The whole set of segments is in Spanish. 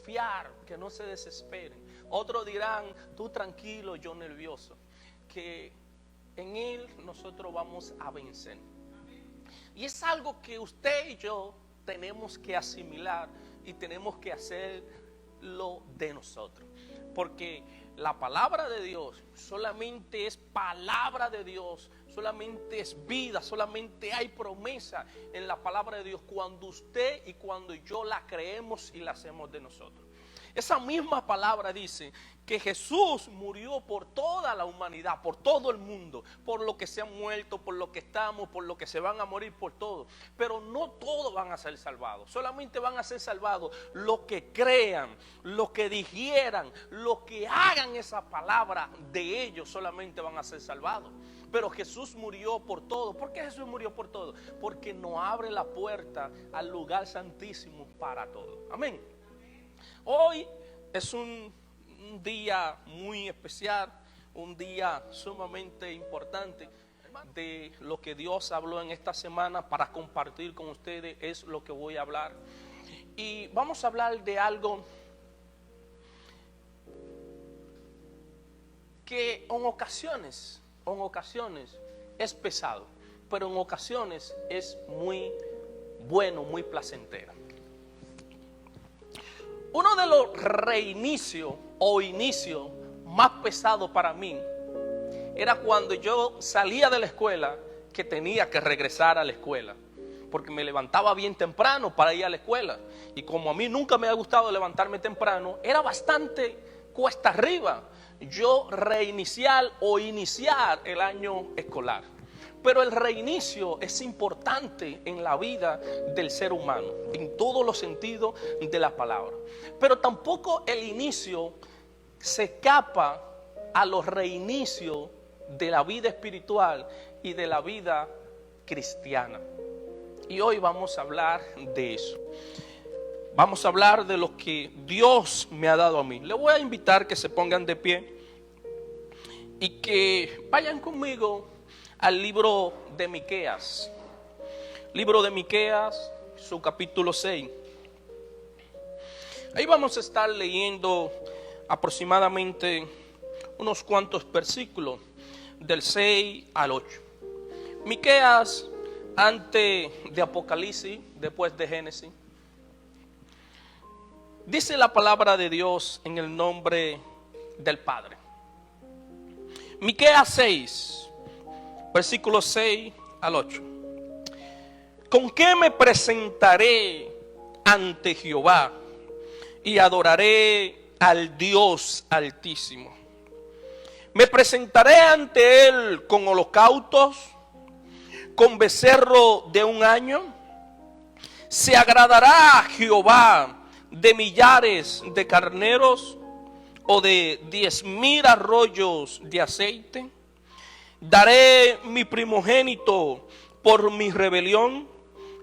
confiar, que no se desesperen. Otros dirán, tú tranquilo, yo nervioso, que en Él nosotros vamos a vencer. Y es algo que usted y yo tenemos que asimilar y tenemos que hacerlo de nosotros. Porque la palabra de Dios solamente es palabra de Dios, solamente es vida, solamente hay promesa en la palabra de Dios cuando usted y cuando yo la creemos y la hacemos de nosotros. Esa misma palabra dice que Jesús murió por toda la humanidad, por todo el mundo, por lo que se han muerto, por lo que estamos, por lo que se van a morir, por todo. Pero no todos van a ser salvados, solamente van a ser salvados los que crean, los que digieran, los que hagan esa palabra de ellos, solamente van a ser salvados. Pero Jesús murió por todo. ¿Por qué Jesús murió por todo? Porque nos abre la puerta al lugar santísimo para todos. Amén. Hoy es un día muy especial, un día sumamente importante. De lo que Dios habló en esta semana para compartir con ustedes es lo que voy a hablar. Y vamos a hablar de algo que en ocasiones es pesado, pero en ocasiones es muy bueno, muy placentero. Uno de los reinicios o inicios más pesados para mí era cuando yo salía de la escuela, que tenía que regresar a la escuela, porque me levantaba bien temprano para ir a la escuela. Y como a mí nunca me ha gustado levantarme temprano, era bastante cuesta arriba yo reiniciar o iniciar el año escolar. Pero el reinicio es importante en la vida del ser humano, en todos los sentidos de la palabra. Pero tampoco el inicio se escapa a los reinicios de la vida espiritual y de la vida cristiana. Y hoy vamos a hablar de eso. Vamos a hablar de lo que Dios me ha dado a mí. Les voy a invitar que se pongan de pie y que vayan conmigo al libro de Miqueas. Libro de Miqueas, su capítulo 6. Ahí vamos a estar leyendo aproximadamente unos cuantos versículos del 6 al 8. Miqueas, antes de Apocalipsis, después de Génesis. Dice la palabra de Dios en el nombre del Padre. Miqueas 6, versículos 6 al 8. ¿Con qué me presentaré ante Jehová y adoraré al Dios Altísimo? Me presentaré ante Él con holocaustos, con becerro de un año. ¿Se agradará a Jehová de millares de carneros o de 10,000 arroyos de aceite? Daré mi primogénito por mi rebelión,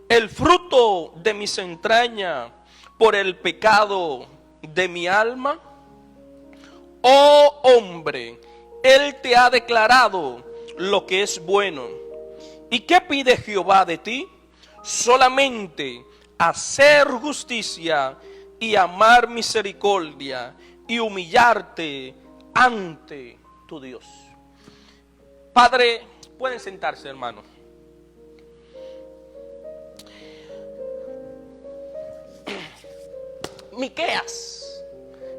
el fruto de mis entrañas por el pecado de mi alma. Oh hombre, Él te ha declarado lo que es bueno. ¿Y qué pide Jehová de ti? Solamente hacer justicia y amar misericordia y humillarte ante tu Dios. Padre, pueden sentarse, hermanos. Miqueas,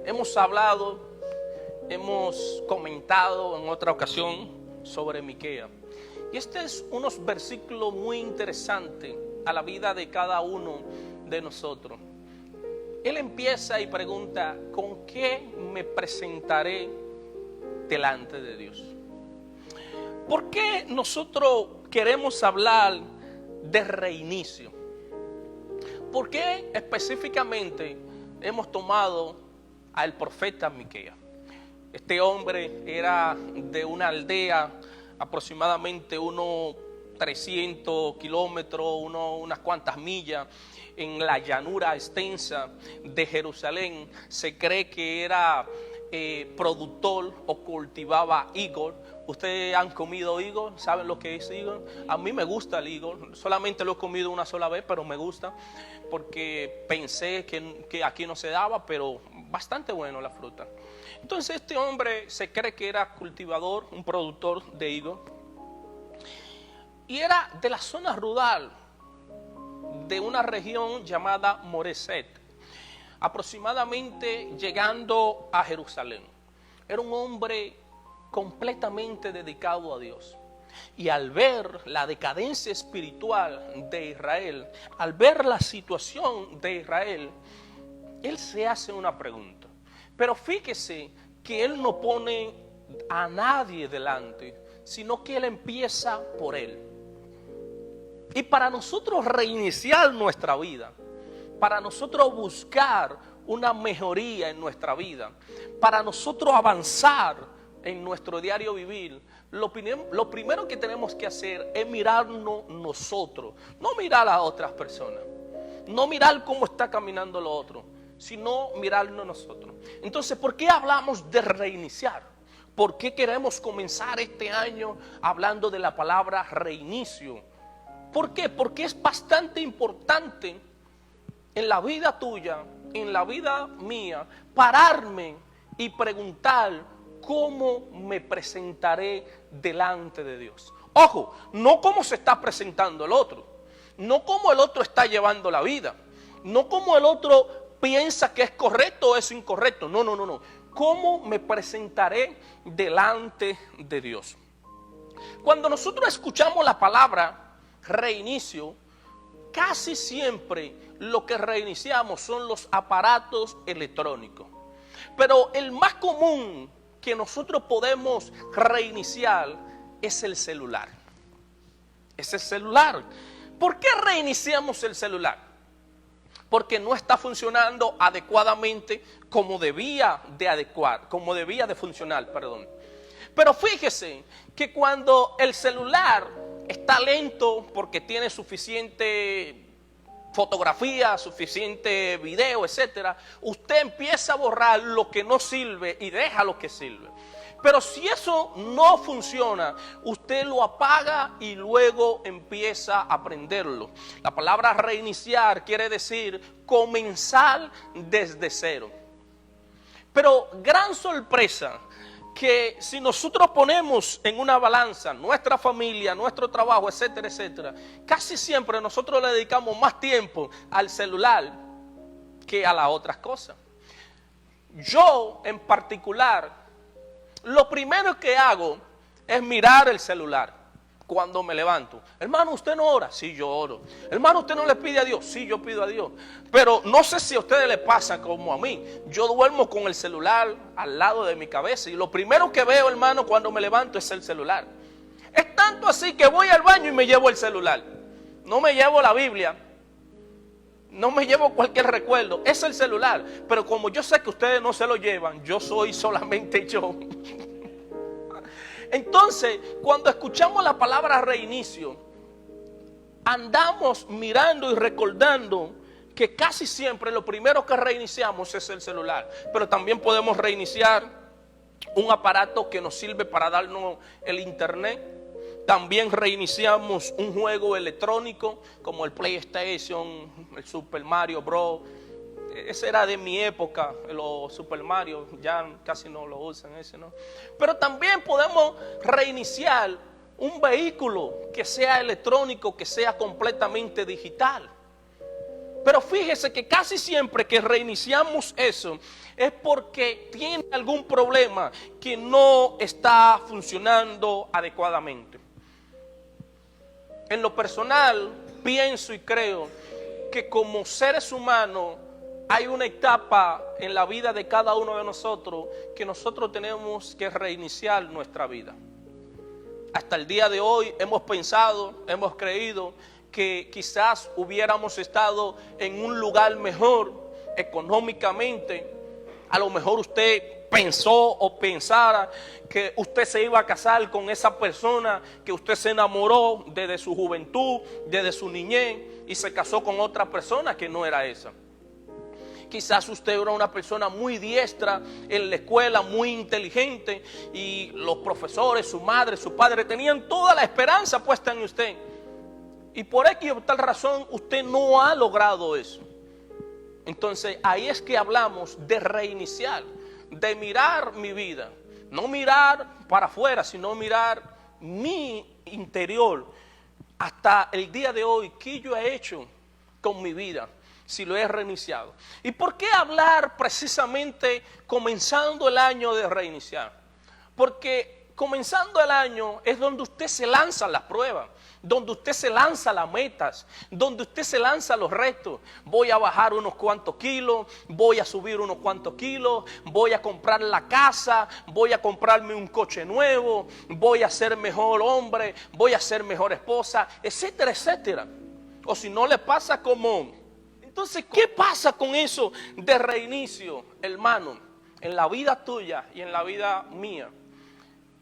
hemos hablado, hemos comentado en otra ocasión sobre Miqueas. Y este es unos versículos muy interesantes a la vida de cada uno de nosotros. Él empieza y pregunta, ¿con qué me presentaré delante de Dios? ¿Por qué nosotros queremos hablar de reinicio? ¿Por qué específicamente hemos tomado al profeta Miqueas? Este hombre era de una aldea aproximadamente unos 300 kilómetros, unas cuantas millas en la llanura extensa de Jerusalén. Se cree que era productor o cultivaba higo. Ustedes han comido higo, ¿saben lo que es higo? A mí me gusta el higo, solamente lo he comido una sola vez, pero me gusta porque pensé que aquí no se daba, pero bastante bueno la fruta. Entonces este hombre se cree que era cultivador, un productor de higo, y era de la zona rural de una región llamada Moreset, aproximadamente llegando a Jerusalén. Era un hombre completamente dedicado a Dios. Y al ver la decadencia espiritual de Israel, al ver la situación de Israel, él se hace una pregunta. Pero fíjese que él no pone a nadie delante, sino que él empieza por él. Y para nosotros reiniciar nuestra vida, para nosotros buscar una mejoría en nuestra vida, para nosotros avanzar en nuestro diario vivir, lo primero que tenemos que hacer es mirarnos nosotros, no mirar a otras personas, no mirar cómo está caminando lo otro, sino mirarnos nosotros. Entonces, ¿por qué hablamos de reiniciar? ¿Por qué queremos comenzar este año hablando de la palabra reinicio? ¿Por qué? Porque es bastante importante en la vida tuya, en la vida mía, pararme y preguntar cómo me presentaré delante de Dios. Ojo, no cómo se está presentando el otro, no cómo el otro está llevando la vida, no cómo el otro piensa que es correcto o es incorrecto, no. ¿Cómo me presentaré delante de Dios? Cuando nosotros escuchamos la palabra reinicio, casi siempre lo que reiniciamos son los aparatos electrónicos. Pero el más común que nosotros podemos reiniciar es el celular. Es el celular. ¿Por qué reiniciamos el celular? Porque no está funcionando adecuadamente como debía de funcionar. Pero fíjese que cuando el celular está lento porque tiene suficiente fotografía, suficiente video, etcétera, usted empieza a borrar lo que no sirve y deja lo que sirve. Pero si eso no funciona, usted lo apaga y luego empieza a prenderlo. La palabra reiniciar quiere decir comenzar desde cero. Pero gran sorpresa, que si nosotros ponemos en una balanza nuestra familia, nuestro trabajo, etcétera, etcétera, casi siempre nosotros le dedicamos más tiempo al celular que a las otras cosas. Yo en particular, lo primero que hago es mirar el celular cuando me levanto. Hermano, ¿usted no ora? Sí, yo oro. Hermano, ¿usted no le pide a Dios? Sí, yo pido a Dios. Pero no sé si a ustedes les pasa como a mí. Yo duermo con el celular al lado de mi cabeza y lo primero que veo, hermano, cuando me levanto es el celular. Es tanto así que voy al baño y me llevo el celular. No me llevo la Biblia, no me llevo cualquier recuerdo, es el celular. Pero como yo sé que ustedes no se lo llevan, yo soy solamente yo. Entonces, cuando escuchamos la palabra reinicio, andamos mirando y recordando que casi siempre lo primero que reiniciamos es el celular. Pero también podemos reiniciar un aparato que nos sirve para darnos el internet. También reiniciamos un juego electrónico como el PlayStation, el Super Mario Bros. Ese era de mi época, los Super Mario, ya casi no lo usan ese, ¿no? Pero también podemos reiniciar un vehículo que sea electrónico, que sea completamente digital. Pero fíjese que casi siempre que reiniciamos eso es porque tiene algún problema que no está funcionando adecuadamente. En lo personal, pienso y creo que como seres humanos hay una etapa en la vida de cada uno de nosotros que nosotros tenemos que reiniciar nuestra vida. Hasta el día de hoy hemos pensado, hemos creído que quizás hubiéramos estado en un lugar mejor económicamente. A lo mejor usted pensó o pensara que usted se iba a casar con esa persona que usted se enamoró desde su juventud, desde su niñez, y se casó con otra persona que no era esa. Quizás usted era una persona muy diestra en la escuela, muy inteligente, y los profesores, su madre, su padre tenían toda la esperanza puesta en usted. Y por X o tal razón usted no ha logrado eso. Entonces ahí es que hablamos de reiniciar, de mirar mi vida. No mirar para afuera, sino mirar mi interior. Hasta el día de hoy, ¿qué yo he hecho con mi vida? Si lo he reiniciado. ¿Y por qué hablar precisamente comenzando el año de reiniciar? Porque comenzando el año es donde usted se lanza las pruebas, donde usted se lanza las metas, donde usted se lanza los retos. Voy a bajar unos cuantos kilos, voy a subir unos cuantos kilos, voy a comprar la casa, voy a comprarme un coche nuevo, voy a ser mejor hombre, voy a ser mejor esposa, etcétera, etcétera. O si no le pasa como... Entonces, ¿qué pasa con eso de reinicio, hermano? En la vida tuya y en la vida mía.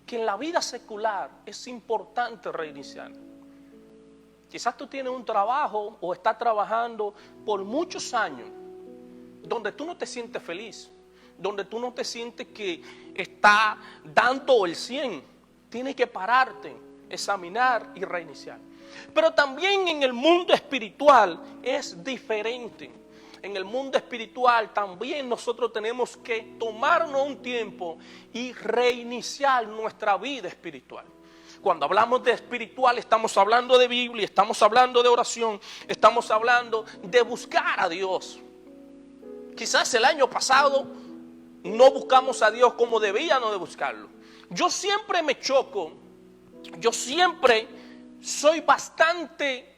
Que en la vida secular es importante reiniciar. Quizás tú tienes un trabajo o estás trabajando por muchos años donde tú no te sientes feliz, donde tú no te sientes que está dando el 100. Tienes que pararte, examinar y reiniciar. Pero también en el mundo espiritual es diferente. En el mundo espiritual también nosotros tenemos que tomarnos un tiempo y reiniciar nuestra vida espiritual. Cuando hablamos de espiritual estamos hablando de Biblia, estamos hablando de oración, estamos hablando de buscar a Dios. Quizás el año pasado no buscamos a Dios como debíamos de buscarlo. Yo siempre me choco, yo siempre soy bastante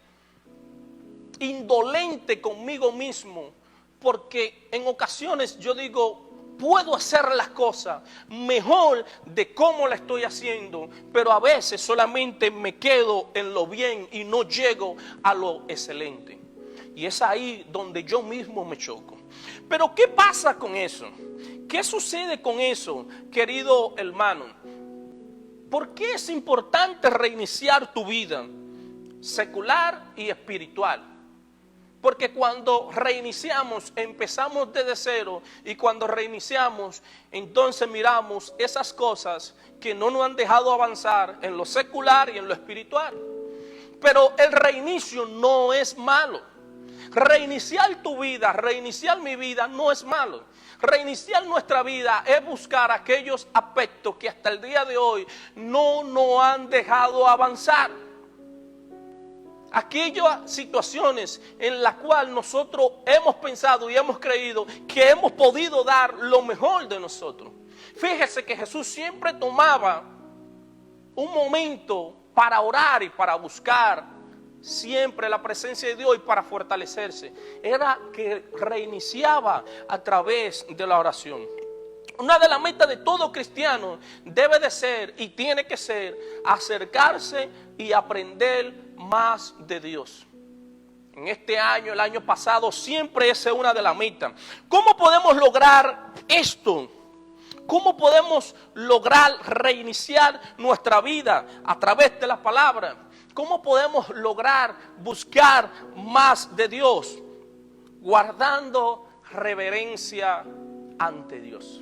indolente conmigo mismo, porque en ocasiones yo digo, puedo hacer las cosas mejor de cómo la estoy haciendo, pero a veces solamente me quedo en lo bien y no llego a lo excelente. Y es ahí donde yo mismo me choco. Pero ¿qué pasa con eso? ¿Qué sucede con eso, querido hermano? ¿Por qué es importante reiniciar tu vida secular y espiritual? Porque cuando reiniciamos, empezamos desde cero, y cuando reiniciamos, entonces miramos esas cosas que no nos han dejado avanzar en lo secular y en lo espiritual. Pero el reinicio no es malo. Reiniciar tu vida, reiniciar mi vida no es malo. Reiniciar nuestra vida es buscar aquellos aspectos que hasta el día de hoy no nos han dejado avanzar. Aquellas situaciones en las cuales nosotros hemos pensado y hemos creído que hemos podido dar lo mejor de nosotros. Fíjese que Jesús siempre tomaba un momento para orar y para buscar siempre la presencia de Dios y para fortalecerse. Era que reiniciaba a través de la oración. Una de las metas de todo cristiano debe de ser y tiene que ser acercarse y aprender más de Dios. En este año, el año pasado, siempre esa es una de las metas. ¿Cómo podemos lograr esto? ¿Cómo podemos lograr reiniciar nuestra vida a través de la palabra? ¿Cómo podemos lograr buscar más de Dios? Guardando reverencia ante Dios.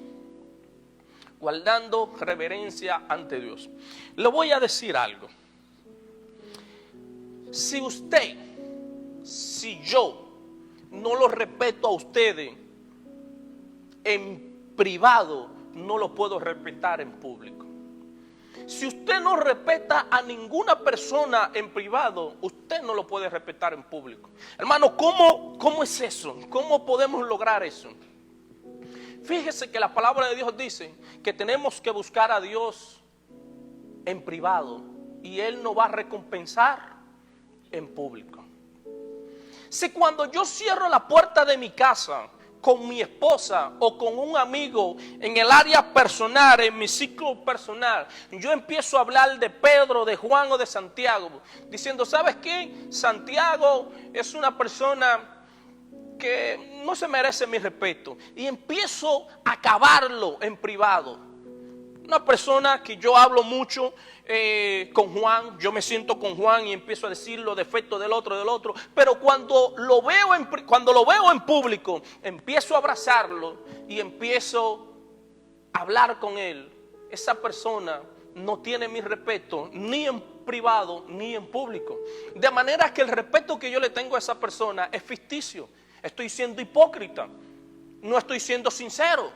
Guardando reverencia ante Dios. Le voy a decir algo. Si usted, si yo no lo respeto a ustedes en privado, no lo puedo respetar en público. Si usted no respeta a ninguna persona en privado, usted no lo puede respetar en público. Hermano, ¿cómo es eso? ¿Cómo podemos lograr eso? Fíjese que la palabra de Dios dice que tenemos que buscar a Dios en privado y Él nos va a recompensar en público. Si cuando yo cierro la puerta de mi casa con mi esposa o con un amigo en el área personal, en mi ciclo personal, yo empiezo a hablar de Pedro, de Juan o de Santiago, diciendo, ¿sabes qué? Santiago es una persona que no se merece mi respeto, y empiezo a acabarlo en privado. Una persona que yo hablo mucho con Juan, yo me siento con Juan y empiezo a decir los defectos del otro, pero cuando lo veo en público, empiezo a abrazarlo y empiezo a hablar con él. Esa persona no tiene mi respeto ni en privado ni en público. De manera que el respeto que yo le tengo a esa persona es ficticio. Estoy siendo hipócrita, no estoy siendo sincero.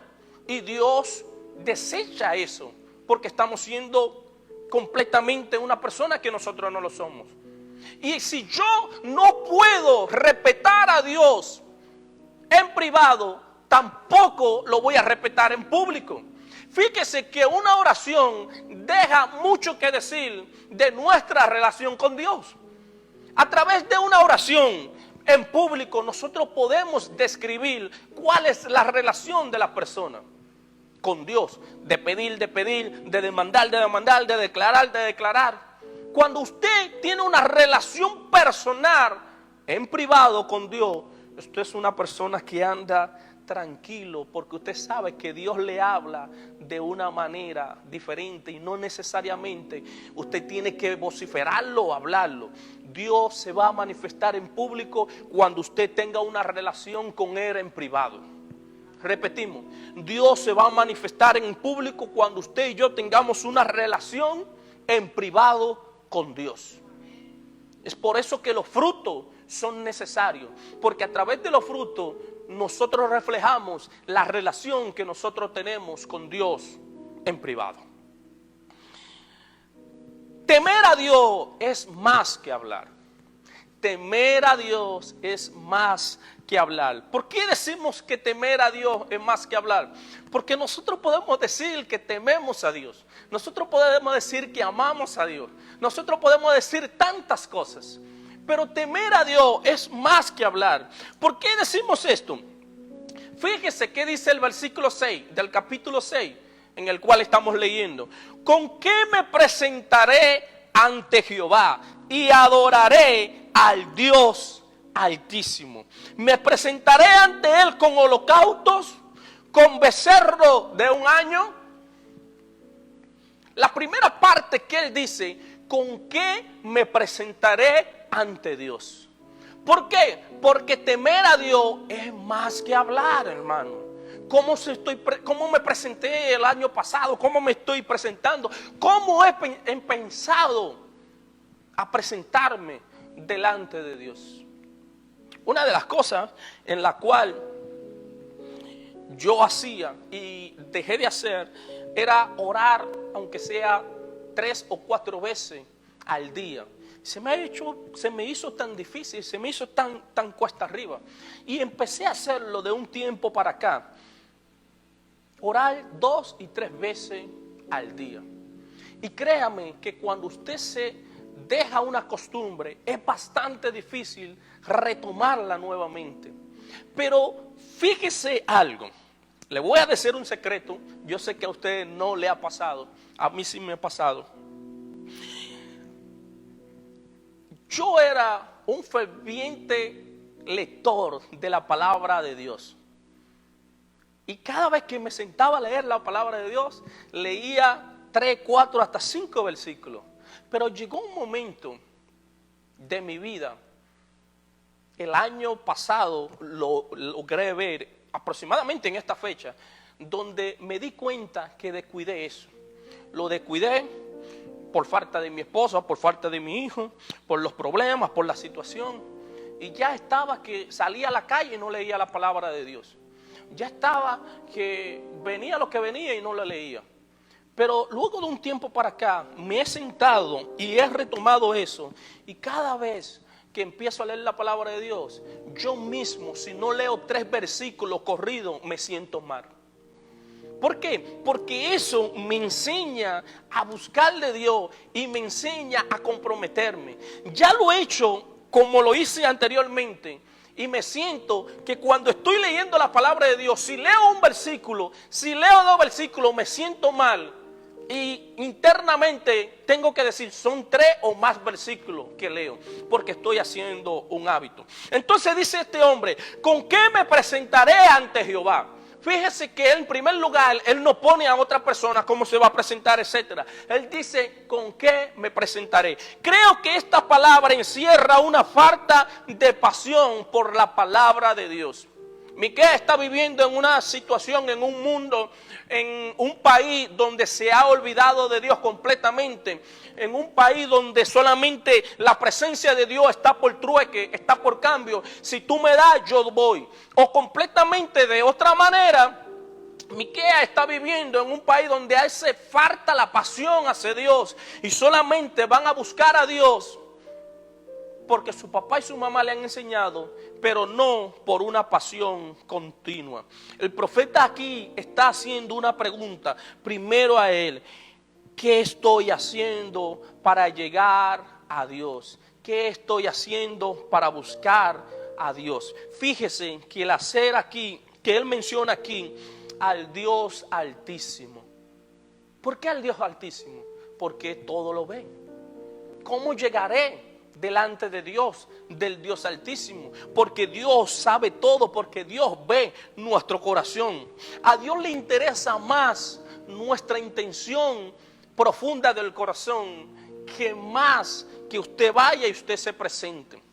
Y Dios desecha eso, porque estamos siendo completamente una persona que nosotros no lo somos. Y si yo no puedo respetar a Dios en privado, tampoco lo voy a respetar en público. Fíjese que una oración deja mucho que decir de nuestra relación con Dios. A través de una oración en público nosotros podemos describir cuál es la relación de la persona con Dios, de pedir, de demandar, de declarar. Cuando usted tiene una relación personal en privado con Dios, usted es una persona que anda tranquilo, porque usted sabe que Dios le habla de una manera diferente y no necesariamente usted tiene que vociferarlo o hablarlo. Dios se va a manifestar en público cuando usted tenga una relación con Él en privado. Repetimos, Dios se va a manifestar en público cuando usted y yo tengamos una relación en privado con Dios. Es por eso que los frutos son necesarios, porque a través de los frutos nosotros reflejamos la relación que nosotros tenemos con Dios en privado. Temer a Dios es más que hablar. Temer a Dios es más que hablar. ¿Por qué decimos que temer a Dios es más que hablar? Porque nosotros podemos decir que tememos a Dios. Nosotros podemos decir que amamos a Dios. Nosotros podemos decir tantas cosas. Pero temer a Dios es más que hablar. ¿Por qué decimos esto? Fíjese qué dice el versículo 6 del capítulo 6 en el cual estamos leyendo. ¿Con qué me presentaré ante Jehová y adoraré al Dios Altísimo? Me presentaré ante Él con holocaustos, con becerro de un año. La primera parte que Él dice, ¿con qué me presentaré ante Dios? ¿Por qué? Porque temer a Dios es más que hablar, hermano. ¿Cómo me presenté el año pasado? ¿Cómo me estoy presentando? ¿Cómo he pensado a presentarme delante de Dios? Una de las cosas en la cual yo hacía y dejé de hacer era orar, aunque sea 3 o 4 veces al día. Se me hizo tan difícil, se me hizo tan cuesta arriba. Y empecé a hacerlo de un tiempo para acá. Orar 2 y 3 veces al día. Y créame que cuando usted se deja una costumbre, es bastante difícil retomarla nuevamente. Pero fíjese algo. Le voy a decir un secreto. Yo sé que a usted no le ha pasado. A mí sí me ha pasado. Yo era un ferviente lector de la palabra de Dios. Y cada vez que me sentaba a leer la palabra de Dios, leía 3, 4, hasta 5 versículos. Pero llegó un momento de mi vida, el año pasado lo logré ver aproximadamente en esta fecha, donde me di cuenta que descuidé eso. Lo descuidé por falta de mi esposa, por falta de mi hijo, por los problemas, por la situación. Y ya estaba que salía a la calle y no leía la palabra de Dios. Ya estaba que venía lo que venía y no la leía. Pero luego de un tiempo para acá me he sentado y he retomado eso. Y cada vez que empiezo a leer la palabra de Dios, yo mismo, si no leo 3 versículos corridos, me siento mal. ¿Por qué? Porque eso me enseña a buscarle a Dios y me enseña a comprometerme. Ya lo he hecho como lo hice anteriormente. Y me siento que cuando estoy leyendo la palabra de Dios, si leo un versículo, si leo 2 versículos, me siento mal. Y internamente tengo que decir, son 3 o más versículos que leo, porque estoy haciendo un hábito. Entonces dice este hombre, ¿con qué me presentaré ante Jehová? Fíjese que en primer lugar, Él no pone a otra persona cómo se va a presentar, etcétera. Él dice, ¿con qué me presentaré? Creo que esta palabra encierra una falta de pasión por la palabra de Dios. Miqueas está viviendo en una situación, en un mundo, en un país donde se ha olvidado de Dios completamente, en un país donde solamente la presencia de Dios está por trueque, está por cambio. Si tú me das, yo voy. O completamente de otra manera, Miqueas está viviendo en un país donde hace falta la pasión hacia Dios y solamente van a buscar a Dios porque su papá y su mamá le han enseñado, pero no por una pasión continua. El profeta aquí está haciendo una pregunta primero a él: ¿qué estoy haciendo para llegar a Dios? ¿Qué estoy haciendo para buscar a Dios? Fíjese que el hacer aquí, que él menciona aquí, al Dios Altísimo. ¿Por qué al Dios Altísimo? Porque todo lo ve. ¿Cómo llegaré delante de Dios, del Dios Altísimo? Porque Dios sabe todo, porque Dios ve nuestro corazón. A Dios le interesa más nuestra intención profunda del corazón que más que usted vaya y usted se presente.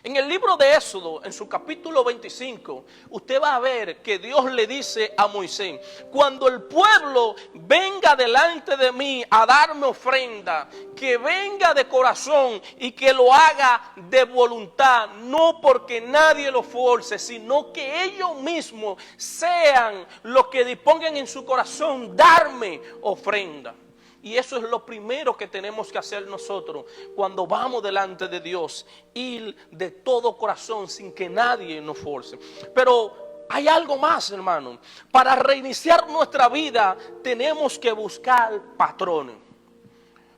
En el libro de Éxodo, en su capítulo 25, usted va a ver que Dios le dice a Moisés: cuando el pueblo venga delante de mí a darme ofrenda, que venga de corazón y que lo haga de voluntad, no porque nadie lo force, sino que ellos mismos sean los que dispongan en su corazón darme ofrenda. Y eso es lo primero que tenemos que hacer nosotros cuando vamos delante de Dios, ir de todo corazón sin que nadie nos force. Pero hay algo más, hermano. Para reiniciar nuestra vida tenemos que buscar patrones.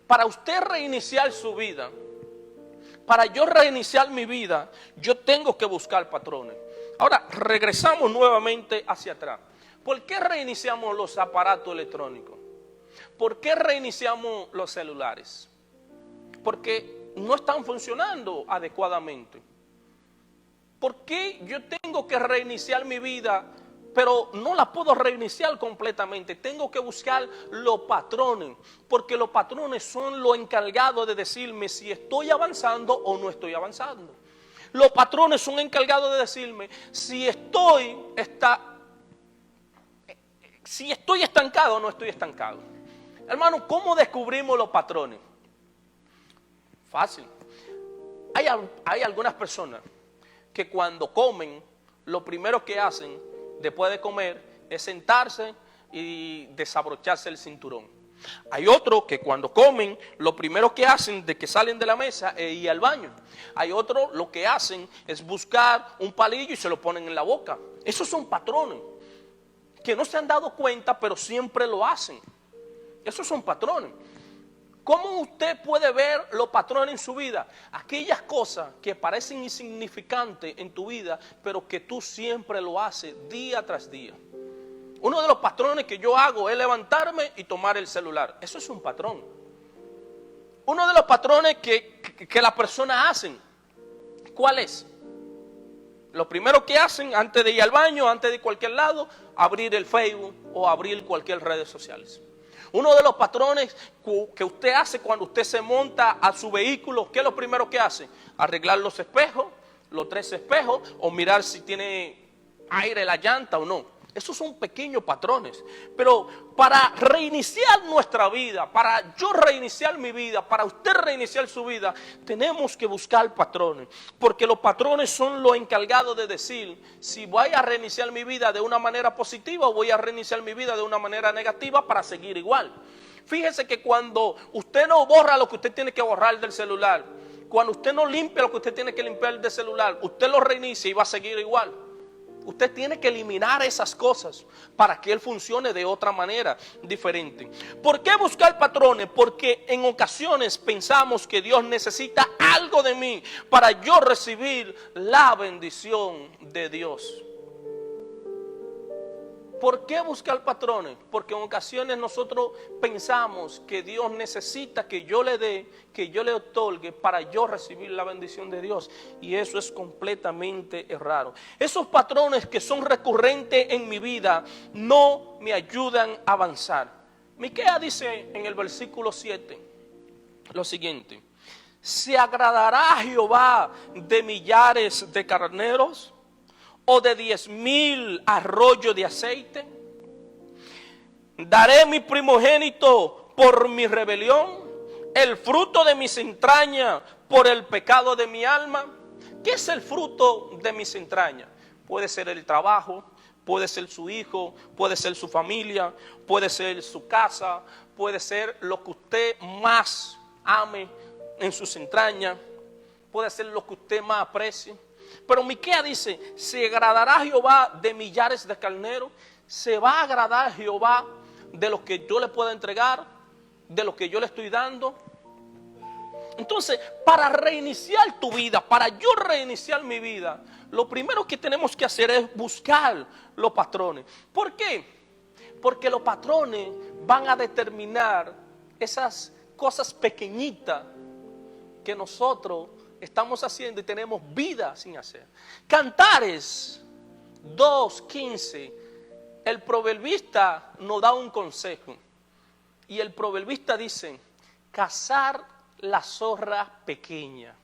Para usted reiniciar su vida, para yo reiniciar mi vida, yo tengo que buscar patrones. Ahora regresamos nuevamente hacia atrás. ¿Por qué reiniciamos los aparatos electrónicos? ¿Por qué reiniciamos los celulares? Porque no están funcionando adecuadamente. ¿Por qué yo tengo que reiniciar mi vida, pero no la puedo reiniciar completamente? Tengo que buscar los patrones, porque los patrones son los encargados de decirme si estoy avanzando o no estoy avanzando. Los patrones son encargados de decirme si estoy estancado o no estoy estancado. Hermano, ¿cómo descubrimos los patrones? Fácil. Hay algunas personas que cuando comen, lo primero que hacen después de comer es sentarse y desabrocharse el cinturón. Hay otros que cuando comen, lo primero que hacen de que salen de la mesa es ir al baño. Hay otros lo que hacen es buscar un palillo y se lo ponen en la boca. Esos son patrones que no se han dado cuenta, pero siempre lo hacen. Esos son patrones. ¿Cómo usted puede ver los patrones en su vida? Aquellas cosas que parecen insignificantes en tu vida, pero que tú siempre lo haces día tras día. Uno de los patrones que yo hago es levantarme y tomar el celular. Eso es un patrón. Uno de los patrones que las personas hacen, ¿cuál es? Lo primero que hacen antes de ir al baño, antes de cualquier lado, abrir el Facebook o abrir cualquier redes sociales. Uno de los patrones que usted hace cuando usted se monta a su vehículo, ¿qué es lo primero que hace? Arreglar los espejos, los 3 espejos, o mirar si tiene aire la llanta o no. Esos son pequeños patrones. Pero para reiniciar nuestra vida, para yo reiniciar mi vida, para usted reiniciar su vida, tenemos que buscar patrones. Porque los patrones son los encargados de decir si voy a reiniciar mi vida de una manera positiva o voy a reiniciar mi vida de una manera negativa para seguir igual. Fíjese que cuando usted no borra lo que usted tiene que borrar del celular, cuando usted no limpia lo que usted tiene que limpiar del celular, usted lo reinicia y va a seguir igual. Usted tiene que eliminar esas cosas para que él funcione de otra manera diferente. ¿Por qué buscar patrones? Porque en ocasiones pensamos que Dios necesita algo de mí para yo recibir la bendición de Dios. ¿Por qué buscar patrones? Porque en ocasiones nosotros pensamos que Dios necesita que yo le dé, que yo le otorgue para yo recibir la bendición de Dios. Y eso es completamente errado. Esos patrones que son recurrentes en mi vida no me ayudan a avanzar. Miqueas dice en el versículo 7 lo siguiente: ¿se agradará Jehová de millares de carneros o de 10,000 arroyos de aceite? Daré mi primogénito por mi rebelión, el fruto de mis entrañas por el pecado de mi alma. ¿Qué es el fruto de mis entrañas? Puede ser el trabajo, puede ser su hijo, puede ser su familia, puede ser su casa, puede ser lo que usted más ame en sus entrañas, puede ser lo que usted más aprecie. Pero Miqueas dice: ¿se agradará Jehová de millares de carneros? ¿Se va a agradar Jehová de lo que yo le pueda entregar, de lo que yo le estoy dando? Entonces, para reiniciar tu vida, para yo reiniciar mi vida, lo primero que tenemos que hacer es buscar los patrones. ¿Por qué? Porque los patrones van a determinar esas cosas pequeñitas que nosotros estamos haciendo y tenemos vida sin hacer. Cantares 2:15, el proverbista nos da un consejo. Y el proverbista dice: cazar la zorra pequeña.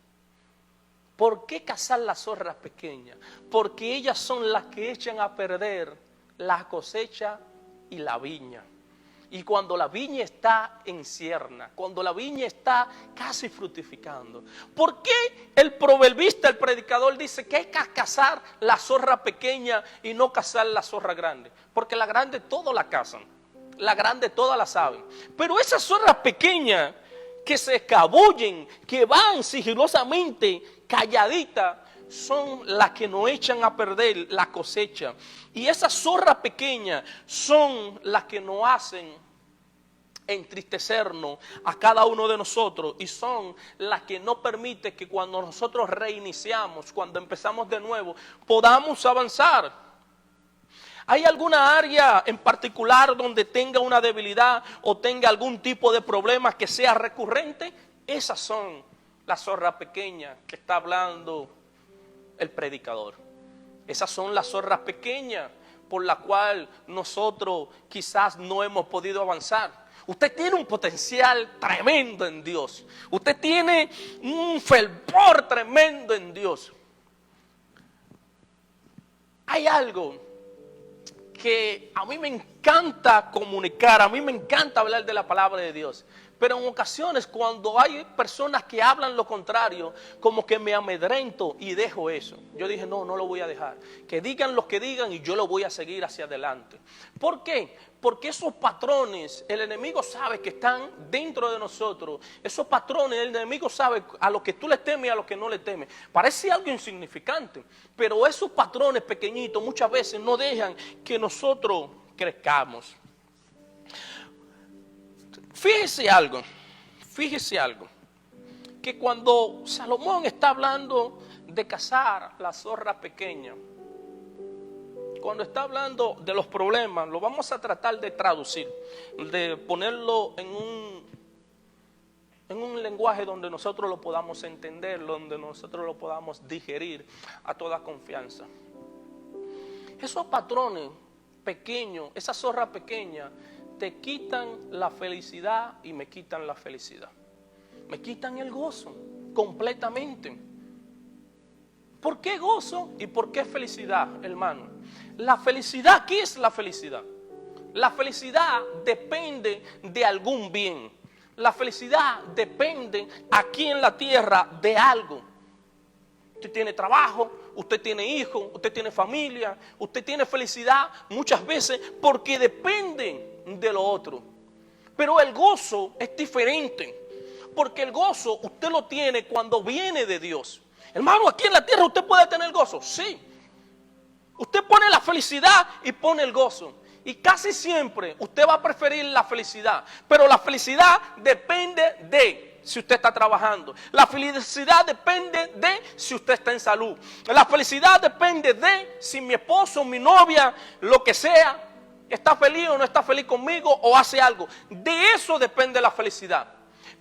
¿Por qué cazar las zorras pequeñas? Porque ellas son las que echan a perder la cosecha y la viña. Y cuando la viña está en cierna, cuando la viña está casi fructificando. ¿Por qué el proverbista, el predicador dice que hay que cazar la zorra pequeña y no cazar la zorra grande? Porque la grande todos la cazan, la grande todas la saben. Pero esas zorras pequeñas que se escabullen, que van sigilosamente, calladitas, son las que nos echan a perder la cosecha. Y esas zorras pequeñas son las que nos hacen entristecernos a cada uno de nosotros, y son las que no permiten que cuando nosotros reiniciamos, cuando empezamos de nuevo, podamos avanzar. ¿Hay alguna área en particular donde tenga una debilidad o tenga algún tipo de problema que sea recurrente? Esas son las zorras pequeñas que está hablando el predicador. Esas son las zorras pequeñas por la cual nosotros quizás no hemos podido avanzar. Usted tiene un potencial tremendo en Dios. Usted tiene un fervor tremendo en Dios. Hay algo que a mí me encanta comunicar, a mí me encanta hablar de la palabra de Dios. Pero en ocasiones cuando hay personas que hablan lo contrario, como que me amedrento y dejo eso. Yo dije, no lo voy a dejar. Que digan lo que digan y yo lo voy a seguir hacia adelante. ¿Por qué? Porque esos patrones, el enemigo sabe que están dentro de nosotros. Esos patrones, el enemigo sabe a lo que tú le temes y a lo que no le temes. Parece algo insignificante, pero esos patrones pequeñitos muchas veces no dejan que nosotros crezcamos. Fíjese algo, que cuando Salomón está hablando de cazar la zorra pequeña, cuando está hablando de los problemas, lo vamos a tratar de traducir, de ponerlo en un lenguaje donde nosotros lo podamos entender, donde nosotros lo podamos digerir a toda confianza. Esos patrones pequeños, esa zorra pequeña, te quitan la felicidad y me quitan la felicidad. Me quitan el gozo completamente. ¿Por qué gozo y por qué felicidad, hermano? La felicidad, ¿qué es la felicidad? La felicidad depende de algún bien. La felicidad depende aquí en la tierra de algo. Usted tiene trabajo, usted tiene hijos, usted tiene familia, usted tiene felicidad muchas veces porque depende de lo otro. Pero el gozo es diferente, porque el gozo usted lo tiene cuando viene de Dios. Hermano, aquí en la tierra usted puede tener gozo, sí. Usted pone la felicidad y pone el gozo. Y casi siempre usted va a preferir la felicidad. Pero la felicidad depende de si usted está trabajando. La felicidad depende de si usted está en salud. La felicidad depende de si mi esposo, mi novia, lo que sea, está feliz o no está feliz conmigo o hace algo. De eso depende la felicidad.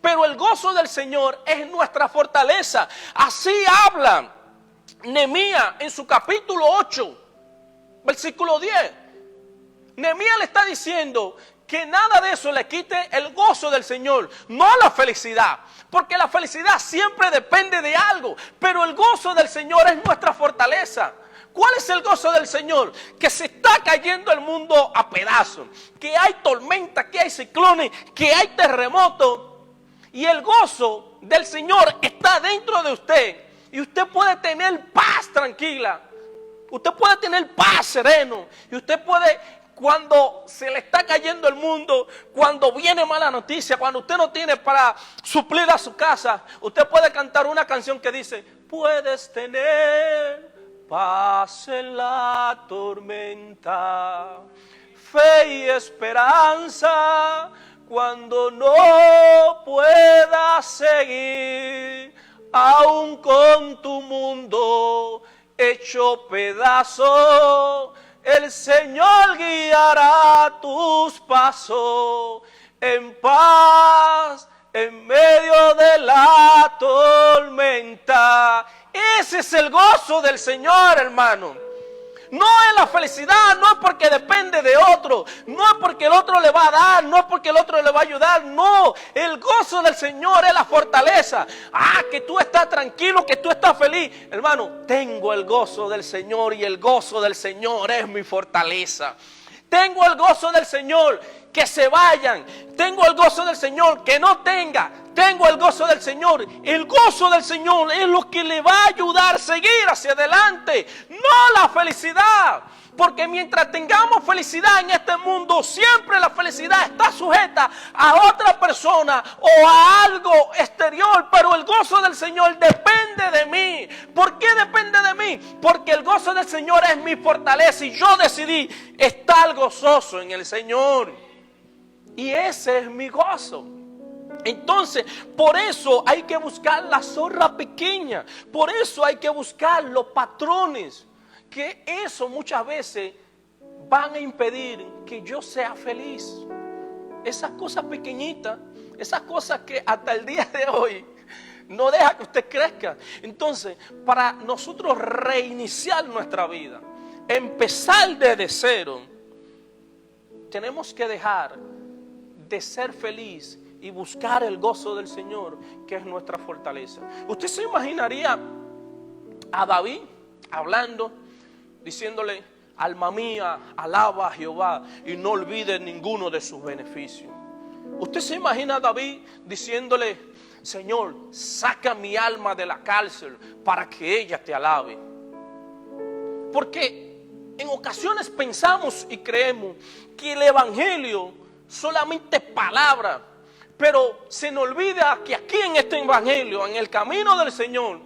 Pero el gozo del Señor es nuestra fortaleza. Así habla Nehemías en su capítulo 8, versículo 10. Nehemías le está diciendo que nada de eso le quite el gozo del Señor, no la felicidad, porque la felicidad siempre depende de algo, pero el gozo del Señor es nuestra fortaleza. ¿Cuál es el gozo del Señor? Que se está cayendo el mundo a pedazos, que hay tormenta, que hay ciclones, que hay terremotos, y el gozo del Señor está dentro de usted, y usted puede tener paz tranquila, usted puede tener paz sereno, y usted puede, cuando se le está cayendo el mundo, cuando viene mala noticia, cuando usted no tiene para suplir a su casa, usted puede cantar una canción que dice: puedes tener paz en la tormenta, fe y esperanza cuando no puedas seguir, aún con tu mundo hecho pedazo, el Señor guiará tus pasos en paz en medio de la tormenta. Ese es el gozo del Señor, hermano. No es la felicidad, no es porque depende de otro, no es porque el otro le va a dar, no es porque el otro le va a ayudar, no. El gozo del Señor es la fortaleza. Que tú estás tranquilo, que tú estás feliz. Hermano, tengo el gozo del Señor y el gozo del Señor es mi fortaleza. Tengo el gozo del Señor, que se vayan. Tengo el gozo del Señor, que no tenga. Tengo el gozo del Señor. El gozo del Señor es lo que le va a ayudar a seguir hacia adelante, no la felicidad. Porque mientras tengamos felicidad en este mundo, siempre la felicidad está sujeta a otra persona o a algo exterior. Pero el gozo del Señor depende de mí. ¿Por qué depende de mí? Porque el gozo del Señor es mi fortaleza y yo decidí estar gozoso en el Señor. Y ese es mi gozo. Entonces, por eso hay que buscar la zorra pequeña. Por eso hay que buscar los patrones. Que eso muchas veces van a impedir que yo sea feliz. Esas cosas pequeñitas, esas cosas que hasta el día de hoy no deja que usted crezca. Entonces, para nosotros reiniciar nuestra vida, empezar desde cero, tenemos que dejar de ser feliz y buscar el gozo del Señor, que es nuestra fortaleza. Usted se imaginaría a David hablando, diciéndole: alma mía, alaba a Jehová y no olvides ninguno de sus beneficios. Usted se imagina a David diciéndole: Señor, saca mi alma de la cárcel para que ella te alabe. Porque en ocasiones pensamos y creemos que el evangelio solamente es palabra, pero se nos olvida que aquí en este evangelio, en el camino del Señor,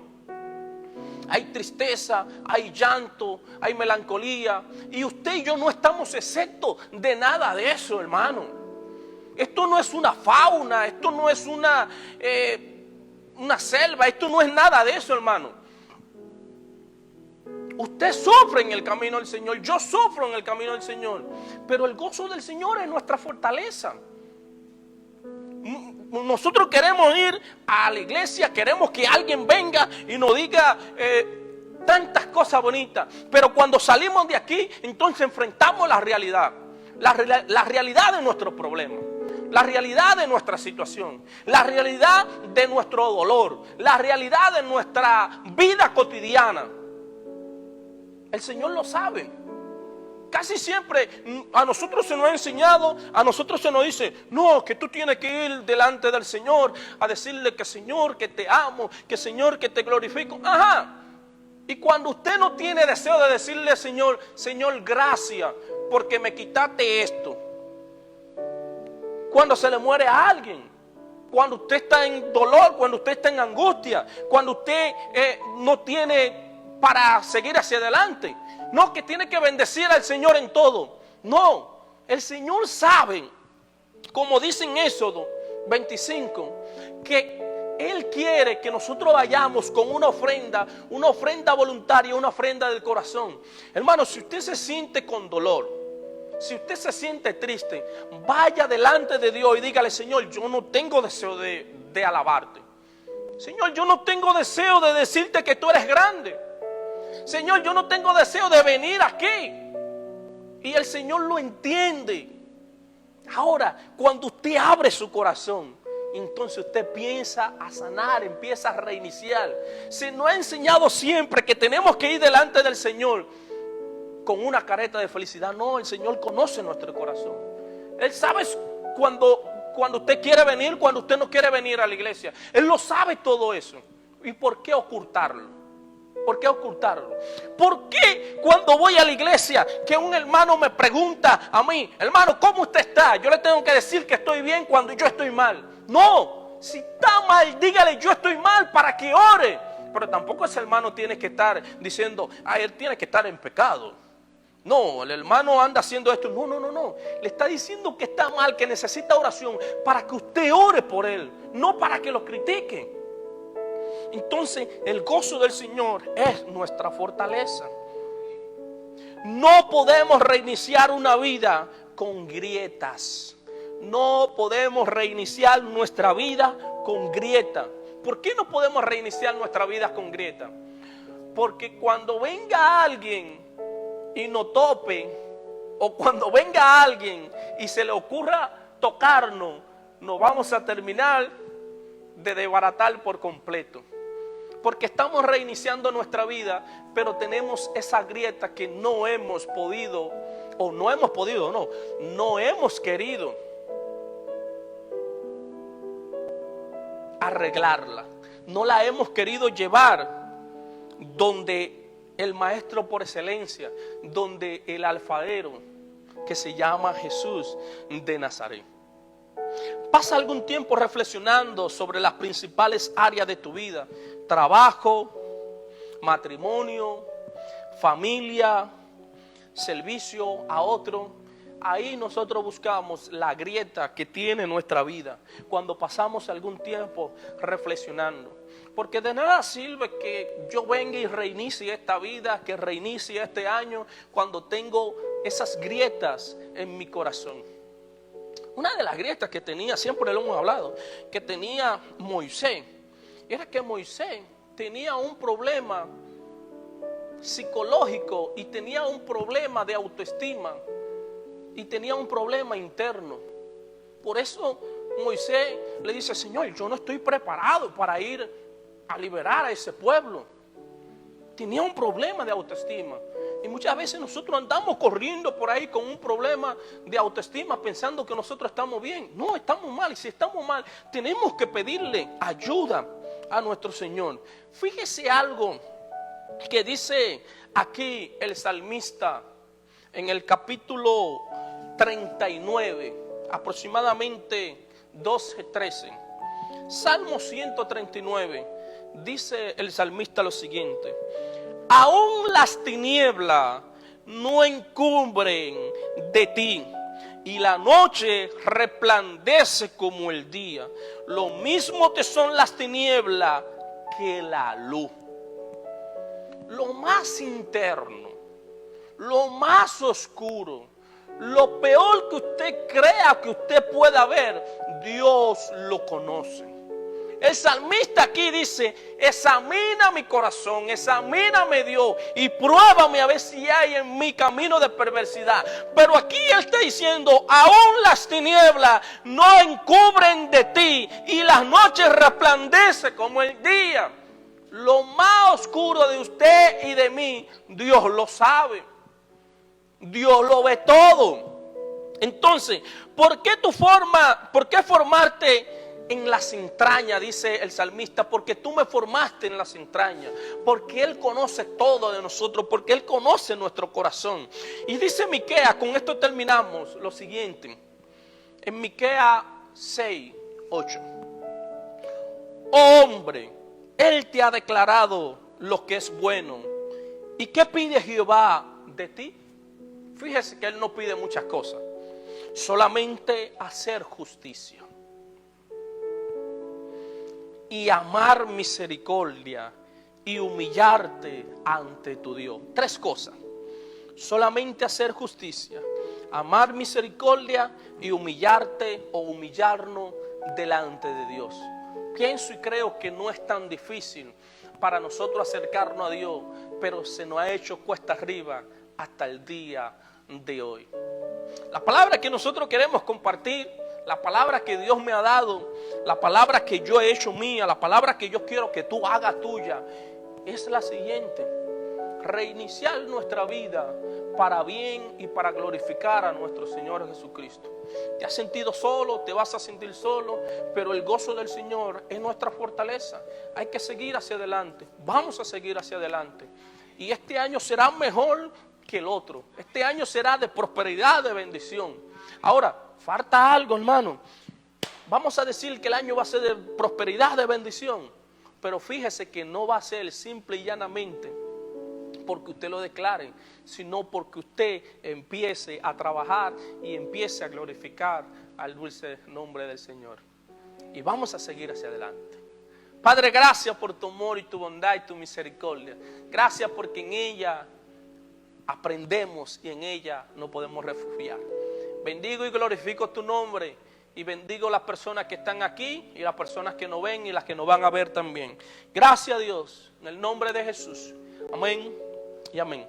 hay tristeza, hay llanto, hay melancolía. Y usted y yo no estamos exentos de nada de eso, hermano. Esto no es una fauna, esto no es una selva, esto no es nada de eso, hermano. Usted sufre en el camino del Señor, yo sufro en el camino del Señor. Pero el gozo del Señor es nuestra fortaleza. Nosotros queremos ir a la iglesia, queremos que alguien venga y nos diga tantas cosas bonitas, pero cuando salimos de aquí, entonces enfrentamos la realidad de nuestros problemas, la realidad de nuestra situación, la realidad de nuestro dolor, la realidad de nuestra vida cotidiana. El Señor lo sabe. Casi siempre a nosotros se nos ha enseñado, a nosotros se nos dice: no, que tú tienes que ir delante del Señor a decirle que Señor, que te amo, que Señor, que te glorifico. Ajá. Y cuando usted no tiene deseo de decirle: Señor, Señor, gracias porque me quitaste esto. Cuando se le muere a alguien, cuando usted está en dolor, cuando usted está en angustia, cuando usted no tiene para seguir hacia adelante. No, que tiene que bendecir al Señor en todo. No, el Señor sabe, como dice en Éxodo 25, que Él quiere que nosotros vayamos con una ofrenda voluntaria, una ofrenda del corazón. Hermano, si usted se siente con dolor, Si usted se siente triste, vaya delante de Dios y dígale: Señor, yo no tengo deseo de alabarte. Señor, yo no tengo deseo de decirte que tú eres grande. Señor, yo no tengo deseo de venir aquí. Y el Señor lo entiende. Ahora, cuando usted abre su corazón, entonces usted empieza a sanar, empieza a reiniciar. Se nos ha enseñado siempre que tenemos que ir delante del Señor con una careta de felicidad. No, el Señor conoce nuestro corazón. Él sabe cuando usted quiere venir, cuando usted no quiere venir a la iglesia. Él lo sabe todo eso. ¿Y por qué ocultarlo? ¿Por qué ocultarlo? ¿Por qué cuando voy a la iglesia que un hermano me pregunta a mí: hermano, ¿cómo usted está? Yo le tengo que decir que estoy bien cuando yo estoy mal. No, si está mal, dígale: yo estoy mal, para que ore. Pero tampoco ese hermano tiene que estar diciendo: él tiene que estar en pecado. No, el hermano anda haciendo esto. No. Le está diciendo que está mal, que necesita oración, para que usted ore por él, no para que lo critique. Entonces, el gozo del Señor es nuestra fortaleza. No podemos reiniciar una vida con grietas. No podemos reiniciar nuestra vida con grieta. ¿Por qué no podemos reiniciar nuestra vida con grieta? Porque cuando venga alguien y nos tope, o cuando venga alguien y se le ocurra tocarnos, nos vamos a terminar de desbaratar por completo. Porque estamos reiniciando nuestra vida, pero tenemos esa grieta que no hemos querido arreglarla. No la hemos querido llevar donde el maestro por excelencia, donde el alfarero, que se llama Jesús de Nazaret. Pasa algún tiempo reflexionando sobre las principales áreas de tu vida: trabajo, matrimonio, familia, servicio a otro. Ahí nosotros buscamos la grieta que tiene nuestra vida cuando pasamos algún tiempo reflexionando. Porque de nada sirve que yo venga y reinicie esta vida, que reinicie este año, cuando tengo esas grietas en mi corazón. Una de las grietas que tenía, siempre lo hemos hablado, que tenía Moisés, era que Moisés tenía un problema psicológico y tenía un problema de autoestima y tenía un problema interno. Por eso Moisés le dice: Señor, yo no estoy preparado para ir a liberar a ese pueblo. Tenía un problema de autoestima. Y muchas veces nosotros andamos corriendo por ahí con un problema de autoestima pensando que nosotros estamos bien. No, estamos mal. Y si estamos mal, tenemos que pedirle ayuda a nuestro Señor. Fíjese algo que dice aquí el salmista en el capítulo 39, aproximadamente 12-13. Salmo 139, dice el salmista lo siguiente: aún las tinieblas no encubren de ti, y la noche resplandece como el día. Lo mismo te son las tinieblas que la luz. Lo más interno, lo más oscuro, lo peor que usted crea que usted pueda ver, Dios lo conoce. El salmista aquí dice: examina mi corazón, examíname, Dios, y pruébame a ver si hay en mi camino de perversidad. Pero aquí él está diciendo: aún las tinieblas no encubren de ti, y las noches resplandece como el día. Lo más oscuro de usted y de mí, Dios lo sabe. Dios lo ve todo. Entonces, ¿por qué formarte en las entrañas? Dice el salmista: porque tú me formaste en las entrañas. Porque Él conoce todo de nosotros, porque Él conoce nuestro corazón. Y dice Miqueas, con esto terminamos, lo siguiente. En Miqueas 6:8: hombre, Él te ha declarado lo que es bueno. ¿Y qué pide Jehová de ti? Fíjese que Él no pide muchas cosas, solamente hacer justicia y amar misericordia y humillarte ante tu Dios. 3 cosas: solamente hacer justicia, amar misericordia y humillarte o humillarnos delante de Dios. Pienso y creo que no es tan difícil para nosotros acercarnos a Dios, pero se nos ha hecho cuesta arriba hasta el día de hoy. La palabra que nosotros queremos compartir, la palabra que Dios me ha dado, la palabra que yo he hecho mía, la palabra que yo quiero que tú hagas tuya, es la siguiente: reiniciar nuestra vida para bien y para glorificar a nuestro Señor Jesucristo. ¿Te has sentido solo? ¿Te vas a sentir solo? Pero el gozo del Señor es nuestra fortaleza. Hay que seguir hacia adelante. Vamos a seguir hacia adelante. Y este año será mejor que el otro. Este año será de prosperidad, de bendición. Ahora, falta algo, hermano. Vamos a decir que el año va a ser de prosperidad, de bendición. Pero fíjese que no va a ser simple y llanamente porque usted lo declare, sino porque usted empiece a trabajar y empiece a glorificar al dulce nombre del Señor. Y vamos a seguir hacia adelante. Padre, gracias por tu amor y tu bondad y tu misericordia. Gracias porque en ella aprendemos y en ella nos podemos refugiar. Bendigo y glorifico tu nombre y bendigo las personas que están aquí y las personas que no ven y las que nos van a ver también. Gracias a Dios, en el nombre de Jesús. Amén y amén.